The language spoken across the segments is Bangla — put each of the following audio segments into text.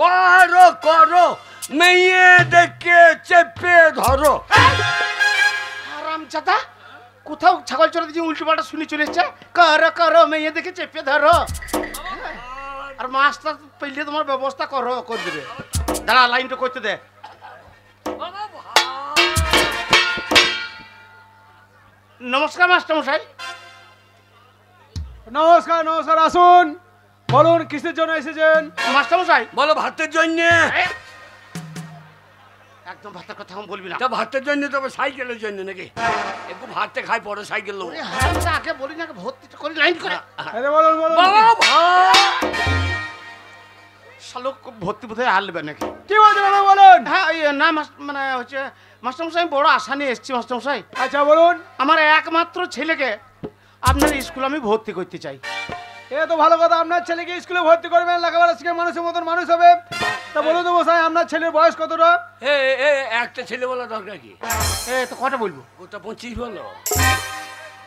করো করো, মেয়ে দেখে চেপে ধরো। হারামজাদা, কোথাও ছাগল চড়া দিয়ে উল্টো পাল্টা শুনে চলে এসছে। করো করো, মেয়ে দেখে চেপে ধরো। আর মাছটা পেলে তোমার ব্যবস্থা করো, করে দেবে। দাঁড়া, লাইনটা করতে দে। নমস্কার মাস্টার মশাই। নমস্কার নমস্কার, আসুন, বলুন কিসের জন্য এসেছেন? মাস্টার মশাই বলো ভাতের জন্য। একদম ভাতের কথা আমি বলবি না। তা ভাতের জন্য, তবে সাইকেলের জন্য নাকি? একটু ভাতটা খাই, পরে সাইকেল লোক। আগে বলি না, ভর্তি করে লাইন করে। বলুন বলুন। বাবা শালক ভর্তি বোধহয় হারবে নাকি? কি বলছেন বাবা, বলুন। হ্যাঁ, না মানে হচ্ছে মাস্টার মশাই, আমি বড় আশা নিয়ে এসেছি মাস্টার মশাই। আচ্ছা বলুন। আমার একমাত্র ছেলেকে আপনার স্কুলে আমি ভর্তি করতে চাই। এ তো ভালো কথা, আপনার ছেলেকে স্কুলে ভর্তি করবেন, লেখাপড়া শিখে মানুষের মতন মানুষ হবে। তা বলুন তো মশাই, আপনার ছেলের বয়স কতটা? একটা ছেলে বলা দরকার কি? তো কটা বলবো? ওটা 25 বলো।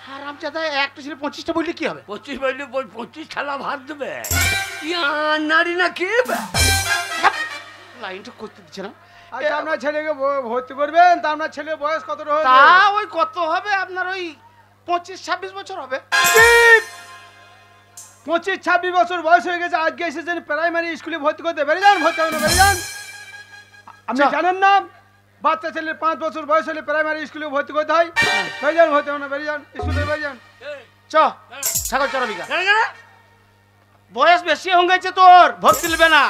হারামজাদা, একটা ছেলে 25টা বললে কি হবে? 25 বললে 25 থালা ভাত দেবে। নারী না কে? লাইনটা করতে দিচ্ছে না। আচ্ছা, আপনার ছেলেকে ভর্তি করবেন, তা আপনার ছেলের বয়স কতটা হবে? তা ওই কত হবে আপনার? ওই 25-26 বছর হবে। 25-26 বছর বয়স হয়ে গেছে, আজকে এসেছেন প্রাইমারি স্কুলে ভর্তি করতে। বেরিয়ে যান, ভর্তি হবে না, বেরিয়ে যান। আপনি জানেন না বাচ্চা ছেলের 5 বছর বয়স হলে প্রাইমারি স্কুলে ভর্তি করতে হয়? বেরিয়ে যান, ভর্তি হবে না, বেরিয়ে যান, স্কুলে বেরিয়ে যান। ছাগল চড়াবিকা, বয়স বেশি হয়ে গেছে তোর, ভর্তি নেবে না।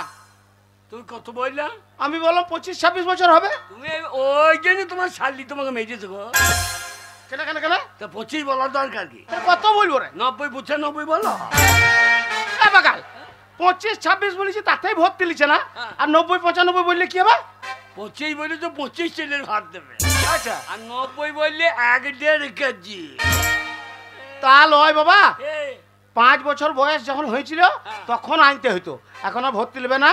তুমি কত বললা? আমি বললাম 25-26 বছর হবে। তুমি ওই জন্য তোমার শালি তোমাকে মেরেছে গো। কেন কেন কেন? তা 25 বলার দরকার কি? কত বলবো রে? 90-95 বলো। বাগাল 25-26 বলেছি, তাতেই ভর্তি লিছে না। আর 90-95 বললে কি হবে? 25 বললে তো 25 ছেলের ভাত দেবে। আচ্ছা, আর 90 বললে 1.5 কেজি। তা লয় বাবা, 5 বছর বয়স যখন হয়েছিল তখন আনতে হইতো, এখন আর ভর্তি নেবে না।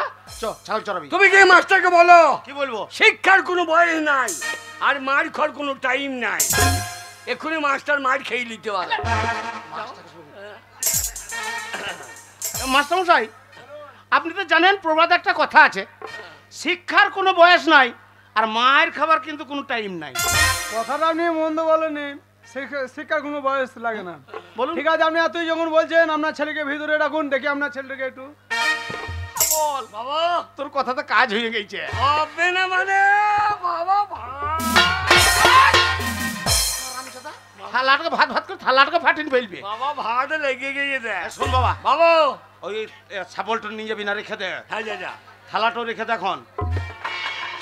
ছাগল চড়াবি। তুমি কি মাস্টারকে বলো? কি বলবো? শিক্ষার কোনো বয়স নাই, আর মার খাওয়ার কোনো টাইম নাই। এক্ষুনি মাস্টার মার খেয়ে নিতে পারে। মাস্টার মশাই, আপনি তো জানেন প্রবাদ একটা কথা আছে, শিক্ষার কোনো বয়স নাই আর মায়ের খাবার কিন্তু কোনো টাইম নাই। কথাটা আপনি মন্দ বলেননি, শিক্ষার কোনো বয়স লাগে না। বলুন। ঠিক আছে, আপনি এতই যখন বলছেন, আপনার ছেলেকে ভিতরে রাখুন, দেখি আপনার ছেলেটাকে একটু। বল বাবা, তোর কথা তো কাজ হয়ে গেছে। হবে না মানে বাবা, থালাটাকে ভাত ভাত করে থালাটাকে ফাটিয়ে ফেলবে। বাবা ভাত লেগে গিয়ে দে। শোন বাবা, বাবা ওই ছাগলটা নিয়ে যাবি না, রেখে দে। হ্যাঁ, যা যা। থালাটাও রেখে দে এখন।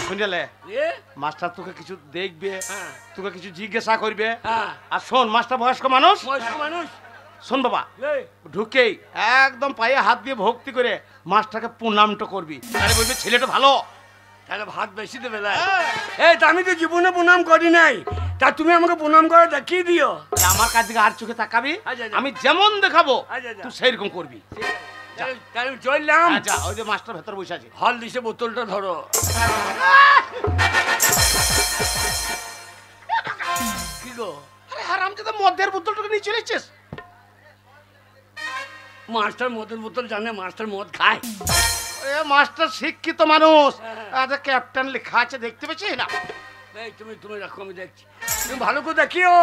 শুনলে এ মাস্টার তোকে কিছু দেখবে, হ্যাঁ তোকে কিছু জিজ্ঞাসা করবে। হ্যাঁ, আর শোন, মাস্টার বয়স্ক মানুষ। বয়স্ক মানুষ। শোন বাবা, এই, ঢুকেই একদম পায়ে হাত দিয়ে ভক্তি করে মাস্টারকে প্রণামটা করবি। আরে বলবি ছেলেটা ভালো। তাহলে ভাত বেশি দেবে না? এই তা আমি তো জীবনে প্রণাম করি নাই, তা তুমি আমাকে প্রণাম করে দেখিয়ে দিও। আমার কাছ থেকে আর চোখে তাকাবি, আচ্ছা, আচ্ছা। আমি যেমন দেখাবো আচ্ছা, আচ্ছা। তুই সেইরকম করবি। তাহলে চললাম। আচ্ছা, ওই যে মাস্টার ভেতর বসে আছে। হল দিছে, বোতলটা ধরো। কি গো? আরে হারামজাদা, মদের বোতলটাকে নিয়ে চলে এসেছিস? মাস্টার মদের বোতল জানে, মাস্টার মদ খায়। এ মাস্টার শিক্ষিত মানুষ। আচ্ছা, ক্যাপ্টেন লেখা আছে, দেখতে পেয়েছিস না? এই তুমি রাখো, আমি দেখছি। তুমি ভালো করে দেখিও।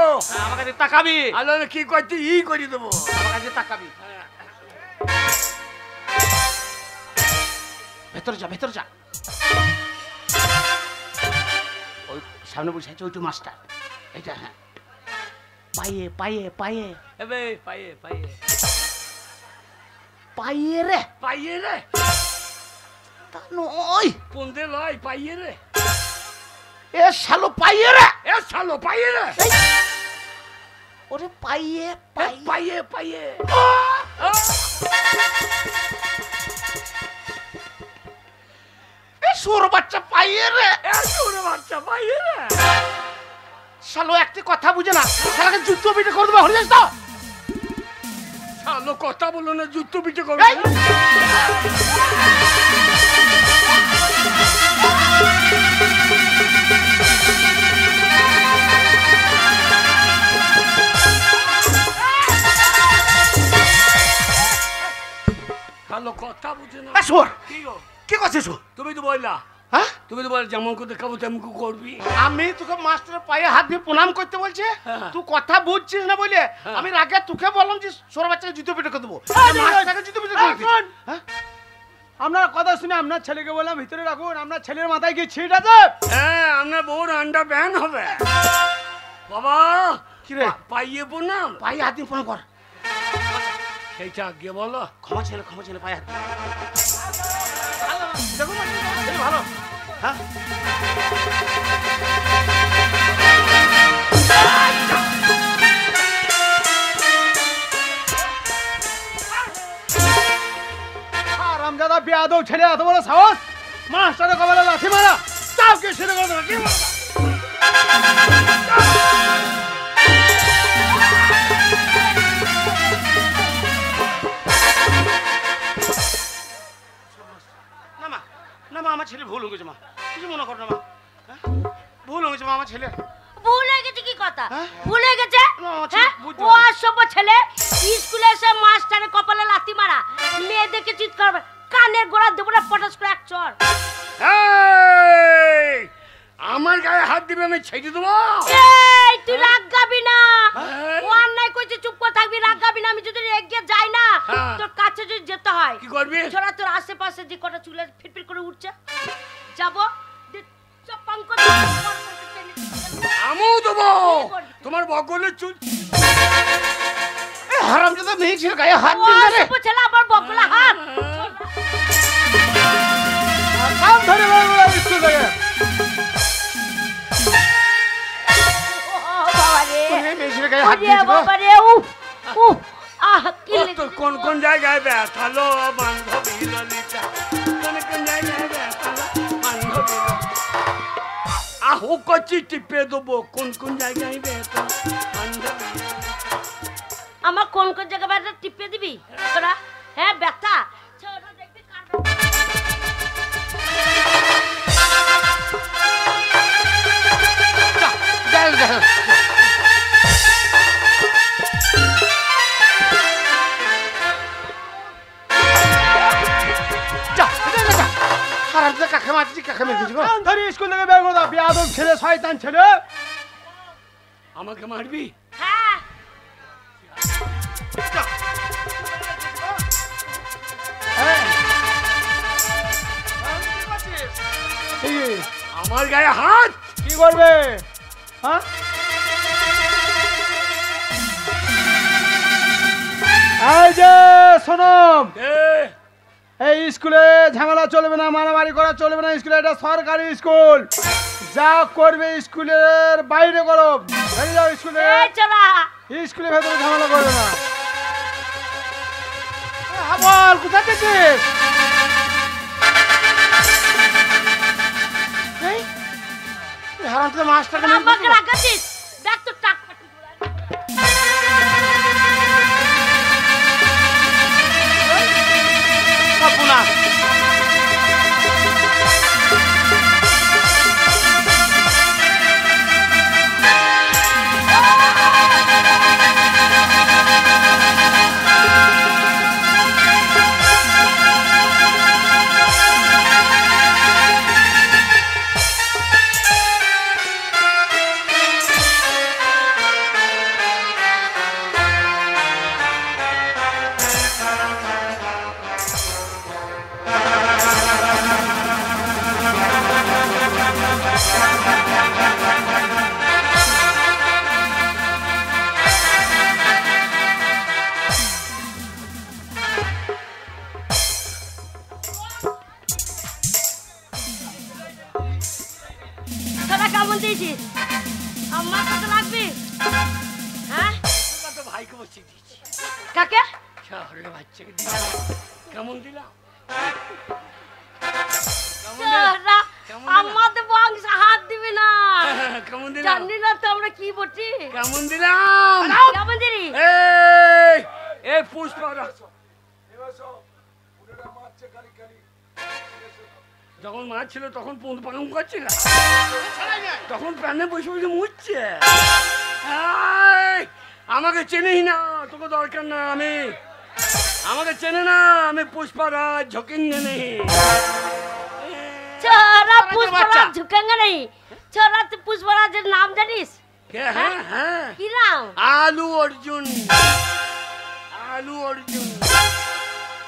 আমার কাছে তাকাবি। আলো কি করতে ই করে দেবো। আমার কাছে তাকাবি। ভেতরে যা, ভেতরে যা। ওই সামনে বসে আছে ওইটু মাস্টার, এইটা। হ্যাঁ, পায়ে পায়ে পায়ে এবে পায়ে পায়ে পায়ে রে, পাইয়ে রে, তা নয় পন্দে লয়, পাইয়ে রে। এ শালো পায়ে রে, এ শালো পাইয়ে রে। ওরে পায়ে পাইয়ে পাইয়ে পাইয়ে। এ সুর বাচ্চা পায়ে রে, এ ছোট বাচ্চা পাইয়ে রে। শালো একটি কথা বুঝে না, শালাকে জুতো পিটে করে দেবে, হয়ে যাস তো। শালো কথা বলো না, জুতো পিটে করবে। শালো কথা বুঝে না। সুর কি গো? কি করছিস? বসো। তুমি তো বললা, হ্যাঁ, তুমি তো বললা যেমন করে দেখাবো তেমন করে করবি। আমি তোকে মাস্টারের পায়ে হাত দিয়ে প্রণাম করতে বলছে, হ্যাঁ। তুই কথা বুঝছিস না বলে হ্যাঁ। আমি রাগে তোকে বললাম যে ছোট বাচ্চাকে জুতো পিটে করে দেবো। হ্যাঁ, মাস্টারকে জুতো পিটে করে দিচ্ছিস। শোন। হ্যাঁ? আপনার কথা শুনে আপনার ছেলেকে বললাম ভিতরে রাখুন। আপনার ছেলের মাথায় কি ছিট আছে? হ্যাঁ, আপনার বউর আন্ডা ব্যান হবে। বাবা কি রে? পাইয়ে প্রণাম। পায়ে হাত দিয়ে প্রণাম কর। সেইটা আগে বলো। ক্ষমা ছেলে পায়ে হাত দিয়ে। দেখো না, ছেলে ভালো। হ্যাঁ, হারামজাদা বেয়াদব ছেলে, এত বড় সাহস! মাস্টারের কপালে লাথি মারা! চাপকে শুরু করে দেবো, কি বলো? না মা, আমার ছেলে ভুল হয়ে গেছে মা, কিছু মনে কর না মা। হ্যাঁ? ভুল হয়ে গেছে মা আমার ছেলে। ভুল হয়ে গেছে কি কথা? হ্যাঁ? ভুল হয়ে গেছে? না, হ্যাঁ? বুঝতে ও অসভ্য ছেলে স্কুলে এসে মাস্টারের কপালে লাথি মারা, মেয়েদেরকে চিৎকার করে, কানের গোড়া দেবো না পটাশ করে এক চড়। এই, আমার গায়ে হাত দিবে আমি ছেড়ে দেবো। এই তুই রাগ গাবি না, হ্যাঁ? ও অন্যায় কইছে, চুপ করে থাকবি, রাগ গাবি না। আমি যদি রেগে যাই না, হ্যাঁ। তোর কাছে যদি যেতে হয়, কি করবি? ছোড়া তোর আশেপাশে যে কটা চুলে ফিটফিট করে উঠছে, যাবো চপাং করে আমিও দেবো তোমার বগলের চুল। হারামজাদা মেয়ে ছেলে গায়ে হাত ও দিল রে। অসভ্য ছেলে আবার বকলা হাত। কাম ধরে বের করে স্কুল থেকে। ও বাবা রে, মেয়ে ছেলে গায়ে হাত ওরে দিয়েছে গো। বাবা রে, উফ উফ, আহ কি ও লেগেছে। তোর কোন কোন জায়গায় ব্যথালো বান্ধবী ললিতা, কোন কোন জায়গায় ব্যথালো বান্ধবী ললিতা। আহো কচি টিপে দেবো কোন কোন জায়গায় ব্যথা বান্ধবী। আমার কোন কোন জায়গা ব্যথা টিপে দিবি তোরা? হ্যাঁ ব্যথা ছোট দেখবি কার হারামজাদা কাকে মারছিস, কাকে মেরেছিস গো? কাম ধরে স্কুল থেকে বের করে দাও, বেয়াদব ছেলে, শয়তান ছেলে! আমাকে মারবি? হ্যাঁ এই, আমার গায়ে হাত? কি করবে? হ্যাঁ, এই যে সোনম, এ, এই স্কুলে ঝামেলা চলবে না, মারামারি করা চলবে না। স্কুলে এটা সরকারি স্কুল, যা করবে স্কুলের বাইরে করো। বেরিয়ে যাও স্কুলে, এই চলা স্কুলের ভেতরে ঝামেলা করবে না। বল কোথায় গেছিস? এই হারামজাদা মাস্টারকে মেরে আমাকে দিয়েছে। রাখাছিস, দেখ তো টাক পাটি কাপুনা তোরা কেমন দিয়েছিস? আমার কত লাগবে? হ্যাঁ তোরা তো ভাইকে বসিয়ে দিয়েছি। কাকে? শহরের বাচ্চাকে দিলাম। কেমন দিলাম? কেমন দিলাম? তোরা কেমন দিলাম? আমাদের বংশ হাত দিবি না, কেমন দিলাম? জানি না তো আমরা কি বটি। কেমন দিলাম? কেমন দিলি? এই, এই পুষ্পারা যখন মা ছিল তখন পুঁত পাকাম করছিল, তখন প্যানে বসে বসে মুচ্ছে। এই, আমাকে চেনেই না, তোকে দরকার না। আমাকে চেনে না, আমি পুষ্পারাজ ঝকিং নেই। বাচ্চা झुकेंगे नहीं छोरा तू पुष्पराज नाम जानिस কে হ্যাঁ হ্যাঁ की नाम আলু অর্জুন আলু অর্জুন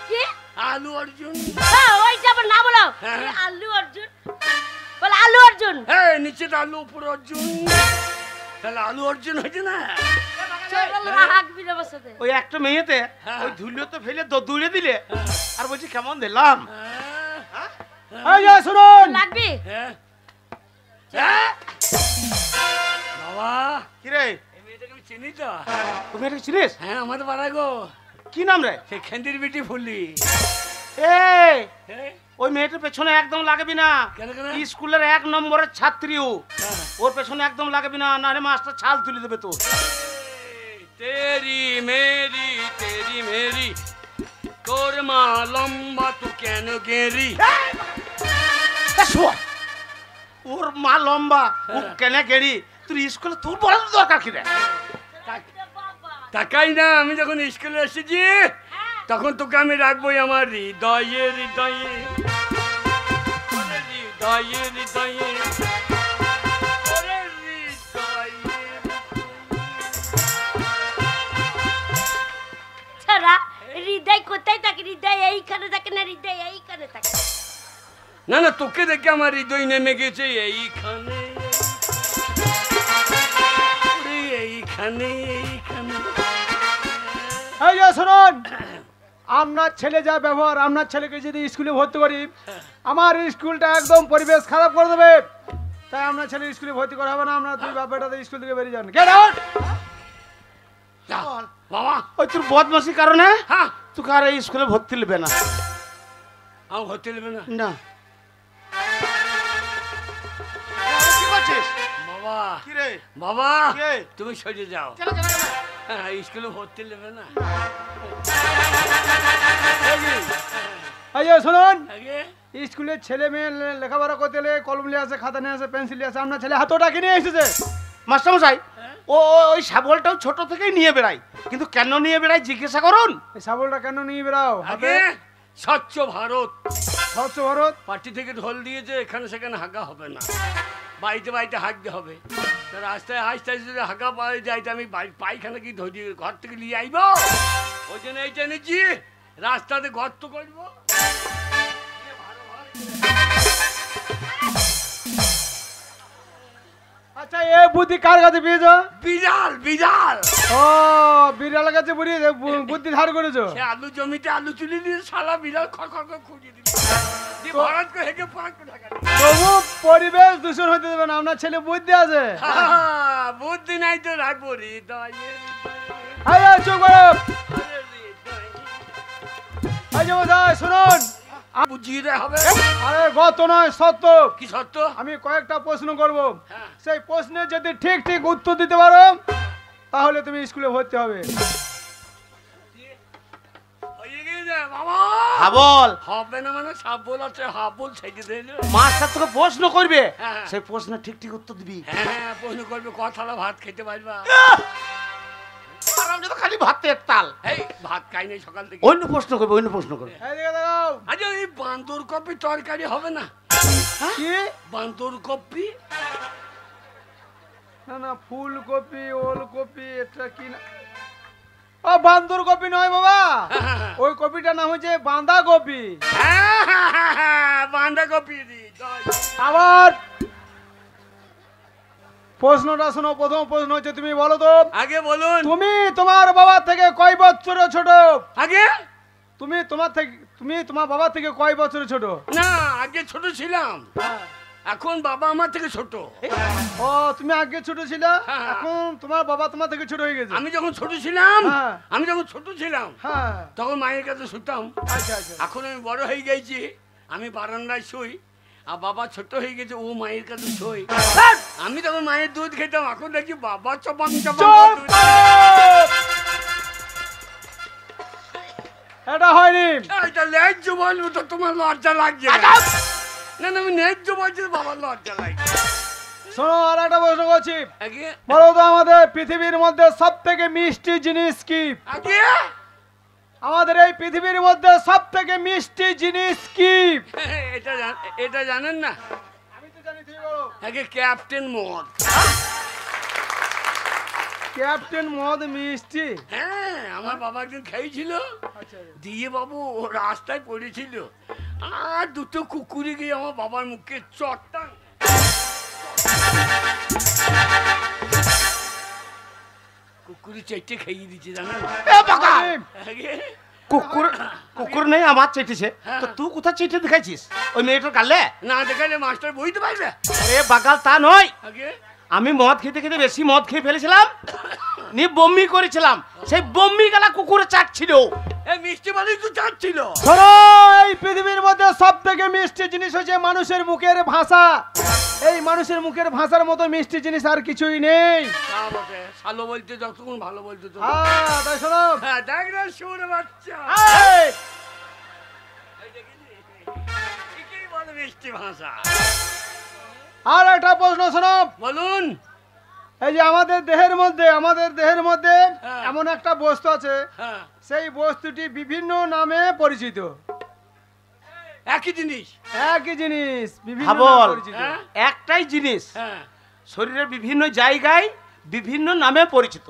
की আলু অর্জুন हां वही जब ना बोलो हाँ। ये आलू अर्जुन बोल आलू अर्जुन হ্যাঁ নিচে আলু উপর অর্জুন তাহলে আলু অর্জুন হয়েছে না छोरा राहक भी ना बसते ওই একটা মেয়েতে হ্যাঁ। ওই ধুলিও তো ফেলে দৌড়ে দিলে আর বলছি কেমন দিলাম হ্যাঁ, এই যে শুনুন লাগবি হ্যাঁ হ্যাঁ বাবা কি রে এই মেয়েটাকে আমি চিনি তো তুমি এটা চিনিস হ্যাঁ আমাদের পাড়া গো কি নাম রে সে খেন্দির বিটি ফুলি এই হ্যাঁ ওই মেয়েটার পেছনে একদম লাগবি না কেন কেন স্কুলের 1 নম্বরের ছাত্রী ও হ্যাঁ। ওর পেছনে একদম লাগবি না নারে মাস্টার ছাল তুলে দেবে তো তেরি মেরি তোর মা লম্বা তু কেন গেরি ওর মা লম্বা ও কেন গেড়ি তুই স্কুলে তোর বলার দরকার কি রে তাকাই না আমি যখন স্কুলে এসেছি তখন তোকে আমি রাখবোই আমার হৃদয়ে হৃদয়ে ওরে হৃদয়ে হৃদয়ে ওরে হৃদয়ে। छोरा हृदय কোথায় থাকে হৃদয় এইখানে থাকে না হৃদয় এইখানে থাকে না না তোকে দেখে আমার হৃদয় নেমে গেছে এইখানে ওরে এইখানে এইখানে এই যে শুনুন আপনার ছেলে যা ব্যবহার আপনার ছেলেকে যদি স্কুলে ভর্তি করি আমার স্কুলটা একদম পরিবেশ খারাপ করে দেবে তাই আপনার ছেলে স্কুলে ভর্তি করা হবে না আপনার দুই বাপ বেটাতে স্কুল থেকে বেরিয়ে যান গেট আউট যা, বাবা ওই তোর বদমাসির কারণে হ্যাঁ তোকে আর এই স্কুলে ভর্তি নেবে না আমি ভর্তি নেবে না না কি করছিস বাবা কি রে বাবা কে? তুমি সরে যাও কেন কেন কেন? হ্যাঁ, স্কুলে ভর্তি নেবে না এই যে শুনুন আগে স্কুলে ছেলে মেয়ে লেখাপড়া করতে গেলে কলম নিয়ে আসে খাতা নিয়ে আসে পেন্সিল নিয়ে আসে আপনার ছেলে হাতটা কিনে এসেছে মাস্টারমশাই ওই শাবলটাও ছোট থেকেই নিয়ে বেড়াই কিন্তু কেন নিয়ে বেড়াই জিজ্ঞাসা করুন এই শাবলটা কেন নিয়ে বেরাও হাতে আগে স্বচ্ছ ভারত স্বচ্ছ ভারত পার্টি থেকে ঢোল দিয়েছে এখানে সেখানে হাগা হবে না বাড়িতে বাড়িতে হাঁকতে হবে তা রাস্তায় আস্তে আস্তে যদি হাগা পাওয়া যায় তো আমি পায়খানা কি ধরি ঘর থেকে নিয়ে আইব ওই জন্য এইটা নিচ্ছি রাস্তাতে গর্ত করবো আচ্ছা এই বুদ্ধি কার কাছে পেয়েছো বিড়াল বিড়াল ও বিড়ালের কাছে বুদ্ধি ধার করেছো সে আলু জমিতে আলু তুলে দিয়ে সালা বিড়াল খড় খড় করে খুঁজে দিল দিয়ে ভরাট করে হেঁকে ফরাট করে ঢাকা দিল। তবু পরিবেশ দূষণ হতে দেবে না আপনার ছেলে বুদ্ধি আছে বুদ্ধি নাই তো রাখবো হৃদয়ে এই যে চুপ করো আরে হৃদয়ে। এই যে বোঝায় শুনুন বুঝিয়ে দেয়া হবে আরে গত নয় সত্য কি সত্য আমি কয়েকটা প্রশ্ন করব হ্যাঁ। সেই প্রশ্নের যদি ঠিক ঠিক উত্তর দিতে পারো তাহলে তুমি স্কুলে ভর্তি হবে হয়ে গেছে বাবা হাবল হবে না মানে সাপ বল আছে হাফ বল ছেড়ে দিলে মাস্টার তোকে প্রশ্ন করবে হ্যাঁ। সেই প্রশ্ন ঠিক ঠিক উত্তর দিবি হ্যাঁ প্রশ্ন করবে কথালা ভাত খেতে পারবা আরাম যত খালি ভাতের তাল এই ভাত খাই নাই সকাল থেকে অন্য প্রশ্ন করবে অন্য প্রশ্ন করবে এইদিকে দেখাও আচ্ছা এই বান্দর কপি তরকারি হবে না কি বান্দর কপি না না ফুলকপি ওলকপি এটা কি না ও বান্দর কপি নয় বাবা ওই কপিটার নাম হচ্ছে বাঁধা কপি বান্দা কপি আবার প্রশ্নটা শোনো প্রথম প্রশ্ন হচ্ছে তুমি বলো তো আগে বলুন তুমি তোমার বাবা থেকে কয় বছরের ছোট আগে তুমি তোমার বাবা থেকে কয় বছরের ছোট না আগে ছোট ছিলাম এখন বাবা আমার থেকে ছোট ও তুমি আগে ছোট ছিল হ্যাঁ। এখন তোমার বাবা তোমার থেকে ছোট হয়ে গেছে আমি যখন ছোট ছিলাম হ্যাঁ। আমি যখন ছোট ছিলাম হ্যাঁ তখন মায়ের কাছে শুতাম আচ্ছা আচ্ছা এখন আমি বড় হয়ে গেছি আমি বারান্দায় শুই আর বাবা ছোট হয়ে গেছে ও মায়ের কাছে শুই আমি তখন মায়ের দুধ খেতাম এখন দেখি বাবা চপাং চপাং চুপ দুধ। করো! এটা হয়নি এটা ন্যায্য বলবো তো তোমার লজ্জা লাগছে না না না, আমি ন্যায্য বলছি তো বাবার লজ্জা লাগছে শোনো আর একটা প্রশ্ন করছি আগে বলো তো আমাদের পৃথিবীর মধ্যে সব থেকে মিষ্টি জিনিস কি আগে আমাদের এই পৃথিবীর মধ্যে সব থেকে মিষ্টি জিনিস কি এটা জানেন না আমি তো জানি তুমি বলো। আগে ক্যাপ্টেন মদ। ক্যাপ্টেন মদ মিষ্টি। হ্যাঁ, আমার বাবা একদিন খেয়েছিল, আচ্ছা দিয়ে বাবু ও রাস্তায় পড়েছিল, আর দুটো কুকুরে গিয়ে আমার বাবার মুখে চটটা কুকুরি চেটে খাইয়ে দিচ্ছে জানেন। এ বাবা, আগে কুকুর কুকুর নেই আমার চেটেছে, তো তুই কোথা চেটে দেখাইছিস ওই মেয়েটার গালে? না দেখালে মাস্টার বইতে পারবে। আরে বাগাল তা নয়, আগে আমি মদ খেতে খেতে বেশি মদ খেয়ে ফেলেছিলাম, নিয়ে বমি করেছিলাম, সেই বমি গালা কুকুরে চাটছিল। এই মিষ্টি বালি তো চাচ্ছিল। শোনো, এই পৃথিবীর মধ্যে সব থেকে মিষ্টি জিনিস হচ্ছে মানুষের মুখের ভাষা। এই মানুষের মুখের ভাষার মতো মিষ্টি জিনিস আর কিছুই নেই। তা বটে, ভালো বলতে যতক্ষণ ভালো বলতে তো। হ্যাঁ, তাই শোনো। হ্যাঁ, দেখ না শুনে বাচ্চা। এই, এই দেখিলি? ঠিকই বলে মিষ্টি ভাষা। আর একটা প্রশ্ন শোনো। বলুন। এই যে আমাদের দেহের মধ্যে হ্যাঁ। এমন একটা বস্তু আছে, হ্যাঁ, সেই বস্তুটি বিভিন্ন নামে পরিচিত। একই জিনিস। একই জিনিস বিভিন্ন ভাবল। নামে পরিচিত। হ্যাঁ, একটাই জিনিস হ্যাঁ। শরীরের বিভিন্ন জায়গায় বিভিন্ন নামে পরিচিত।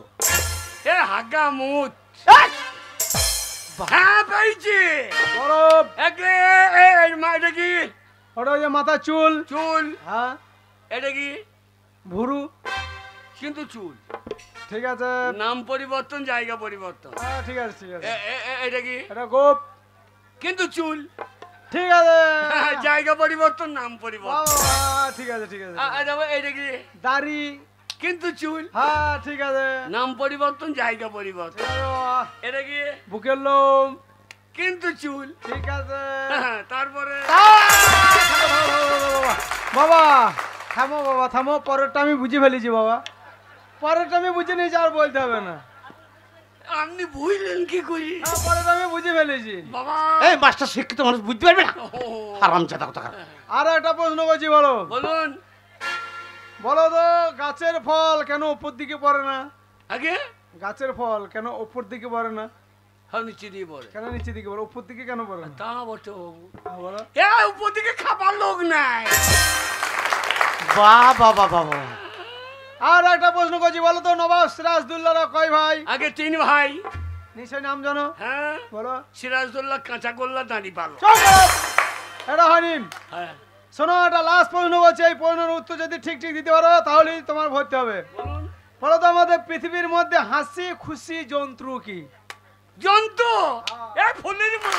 এ হাগা মুত। এই! হ্যাঁ, পেয়েছি। বরফ, একে এটা কি? ওটা ওই যে মাথার চুল। চুল। হ্যাঁ, এটা কি? ভুরু। কিন্তু চুল। ঠিক আছে। নাম পরিবর্তন, জায়গা পরিবর্তন। হ্যাঁ, ঠিক আছে ঠিক আছে। এটা কি? এটা গোপ। কিন্তু চুল। ঠিক আছে। জায়গা পরিবর্তন, নাম পরিবর্তন। ঠিক আছে ঠিক আছে। এটা কি? দাড়ি। কিন্তু চুল। হ্যাঁ, ঠিক আছে। নাম পরিবর্তন, জায়গা পরিবর্তন। ঠিক আছে বাবা। এটা কি? বুকের লোম। কিন্তু চুল। ঠিক আছে। তারপরে বাবা থামো, বাবা থামো, পরেরটা আমি বুঝে ফেলেছি বাবা, পরেরটা আমি বুঝে নিয়েছি, আর বলতে হবে না। আপনি বুঝলেন কি করি? হ্যাঁ, পরেরটা আমি বুঝে ফেলেছি বাবা। এই মাস্টার শিক্ষিত মানুষ বুঝতে পারবে না, ও, হারামজাদা কোথাকার। আর একটা প্রশ্ন করছি, বলো বলুন। বলো তো, গাছের ফল কেন উপর দিকে পড়ে না? আগে গাছের ফল কেন উপর দিকে পড়ে না? হ্যাঁ, নিচে দিয়ে পড়ে। কেন নিচে দিকে পড়ে, উপর দিকে কেন পড়ে না? তা বটে বাবু। হ্যাঁ, বলো। উপর দিকে খাবার লোক নাই। বাহ বাহ বাহ বাহ। আর একটা প্রশ্ন করছি, বলো তো, নবাব সিরাজদৌল্লাহরা কয় ভাই? আগে 3 ভাই। নিশ্চয় নাম জানো, হ্যাঁ, বলো। সিরাজদৌল্লাহ, কাঁচা গোল্লা, দাঁড়ি পালো। চুপ করো। এটা হয়নি। হ্যাঁ, শোনো, একটা লাস্ট প্রশ্ন করছি, এই প্রশ্নের উত্তর যদি ঠিক ঠিক দিতে পারো তাহলেই তোমার ভর্তি হবে। বলুন। বলো তো, আমাদের পৃথিবীর মধ্যে হাসি খুশি জন্তু কি? জন্তু। এই ফুলের মা।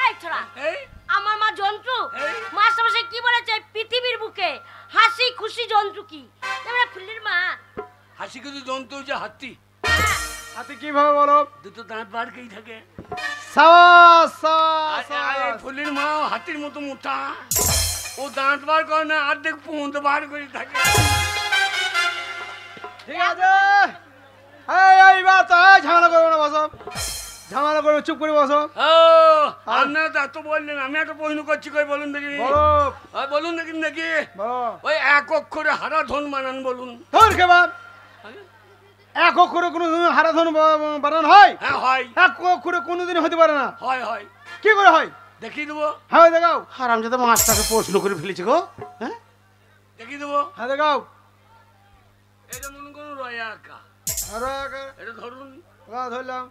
এই ছোড়া, এই আমার মা জন্তু। এই। মাস্টারমশাই কি বলেছে? পৃথিবীর বুকে হাসি খুশি জন্তু কি? এবারে ফুলের মা। হাসি কিন্তু জন্তু হচ্ছে হাতি। হাতি কিভাবে বলো? দুটো দাঁত বাড়কেই থাকে। সাবাস আর সাবাস এই সাবাস। ফুলের মা হাতির মতো মোটা, ও দাঁত বার করে না, অর্ধেক পুঁত বার করে থাকে। ঠিক আছে। এইবার তো ঝামেলা করবো না, বসো। ঝামেলা করবো, চুপ করে বসো। ও, আপনারা তো এত বললেন, আমি একটা প্রশ্ন করছি, কই বলুন দেখি। বলো বলুন দেখি নাকি। বলো। ওই এক অক্ষরে হারা ধন বানান বলুন। ধর খেবা। এক অক্ষরে কোনোদিন হারাধন বানানো হয়? হ্যাঁ, হয় এক অক্ষরে কোনোদিন হতে পারে না। হয় হয়। কি করে হয়? দেখিয়ে দেবো, হ্যাঁ, দেখাও। হারামজাদা মাস্টারকে প্রশ্ন করে ফেলেছে গো। হ্যাঁ, দেখিয়ে দেবো। হ্যাঁ, দেখাও। এটা মনে করুন রয়া আঁকা। এটা ধরুন, ধরলাম।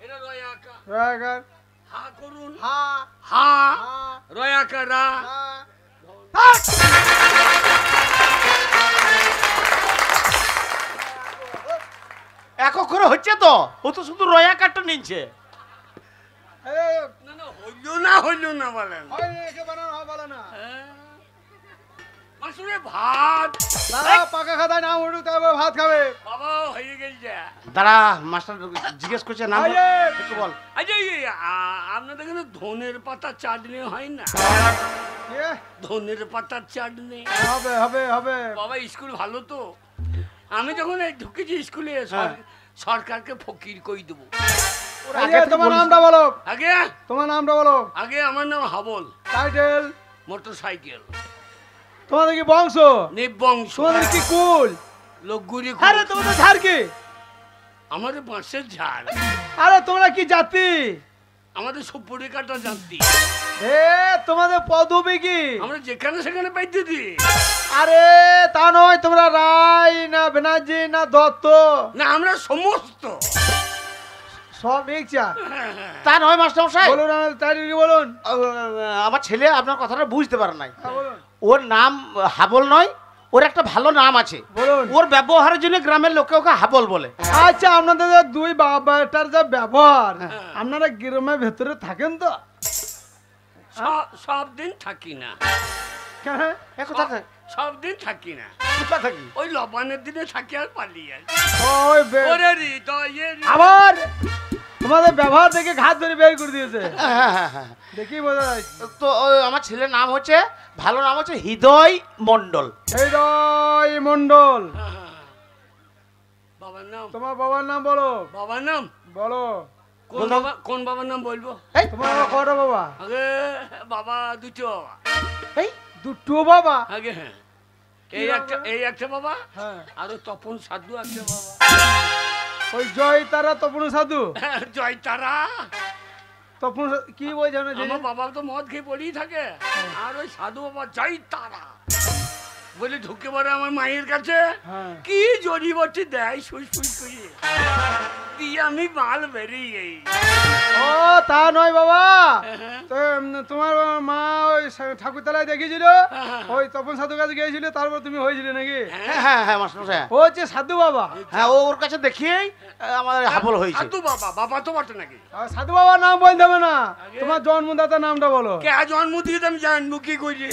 এটা রয়া আঁকা। রাগার। হা করুন, হা হা, হা রয়া আঁকা, রা। হা। এক অক্ষরে হচ্ছে তো, ও তো শুধু রয়া কাটটা নিচ্ছে। না না, হইল না বলেন। হ্যাঁ। আসলে ভাত। পাকা খাতায় নাম উঠুক, তারপর ভাত খাবে। বাবা হয়ে গেছে। দাঁড়া, মাস্টার জিজ্ঞেস করছে নাম আইয়ে। একটু বল। আচ্ছা, আপনাদের এখানে ধনের পাতার চাটনি হয় না? কে? ধনের পাতার চাটনি। হবে হবে হবে। বাবা স্কুল ভালো তো। আমি যখন এই ঢুকেছি স্কুলে, সরকারকে ফকির কই দেবো। এই যে, তোমার নামটা বলো। আগে তোমার নামটা বলো। আগে আমার নাম হাবল, টাইটেল। মোটর সাইকেল, তোমাদের কি বংশ? নিবংশ, তোমাদের কি কুল? লোকগুলি। আরে তোমাদের ঝাড় কি? আমাদের বাঁশের ঝাড়। আরে তোমরা কি জাতি? আমাদের সুপুরি কাটা জানতি, এ তোমাদের পদবী কি? আমরা যেখানে সেখানে পাইতে দিই। আরে তা নয়, তোমরা রায় না ব্যানার্জি না দত্ত না, আমরা সমস্ত। সব ইচ্ছা। তা নয় মাস্টারমশাই, বলুন টাইটেল বলুন। আমার ছেলে আপনার কথাটা বুঝতে পারে নাই। হ্যাঁ, বলুন ওর নাম হাবল নয়, ওর একটা ভালো নাম আছে। বলুন। ওর ব্যবহারের জন্য গ্রামের লোকে ওকে হাবল বলে। আচ্ছা, আপনাদের যে দুই বাবাটার যে ব্যবহার, আপনারা গ্রামের ভেতরে থাকেন তো? সব দিন থাকি না। কেন? এ কথা সব দিন থাকি না, কোথা থাকি? ওই লবণের দিনে থাকি আর পালিয়ে আসি। ওই ওরে হৃদয়ে আবার তোমাদের ব্যবহার দেখে ঘাত ধরে বের করে দিয়েছে, হ্যাঁ। দেখি বোঝা যাচ্ছে। তো আমার ছেলের নাম হচ্ছে, ভালো নাম হচ্ছে হৃদয় মণ্ডল। হৃদয় মণ্ডল। বাবার নাম? তোমার বাবার নাম বলো। বাবার নাম বলো। কোন বাবা? কোন বাবার নাম বলবো? এই, তোমার বাবা কটা বাবা? আগে বাবা দুটো বাবা। এই, দুটো বাবা? আগে হ্যাঁ, কি এই একটা বাবা, হ্যাঁ। আরো তপন সাধু একটা বাবা। ওই জয় তারা তপন সাধু। জয় তারা। তপন কি বই জানো? আমার বাবা তো মদ খেয়ে পড়েই থাকে, আর ওই সাধু বাবা জয় তারা বলে ঢুকে পড়ে আমার মায়ের কাছে। হ্যাঁ। কি জড়িবটি দেয় সুই সুই করে, দিয়ে আমি মাল বেরিয়ে। ও তা নয় বাবা, হ্যাঁ। তো তোমার মা ওই ঠাকুরতলায় দেখিয়েছিল, ওই তপন সাধু কাছে গিয়েছিল, তারপর তুমি হয়েছিলে নাকি? হ্যাঁ মাস্টারমশাই, ও হচ্ছে সাধু বাবা। হ্যাঁ ওর কাছে দেখিয়েই আমার হাবল হয়েছে। সাধু বাবা, বাবা তো বটে নাকি? আর সাধু বাবার নাম বলতে হবে না, তোমার জন্মদাতার নামটা বলো। কে জন্ম দিয়ে আমি জানবো কি করি?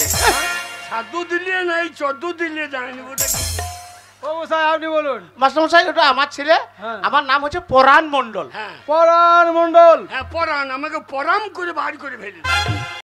সাধু দিলে নাই চোদ্দ দিলে জানবো নাকি? ও স্যার আপনি বলুন। মাস্টারমশাই ওটা আমার ছেলে, হ্যাঁ। আমার নাম হচ্ছে পরাণ মণ্ডল। হ্যাঁ পরাণ মণ্ডল। হ্যাঁ, পরাণ আমাকে পরাম করে বাড়ি করে ফেলে।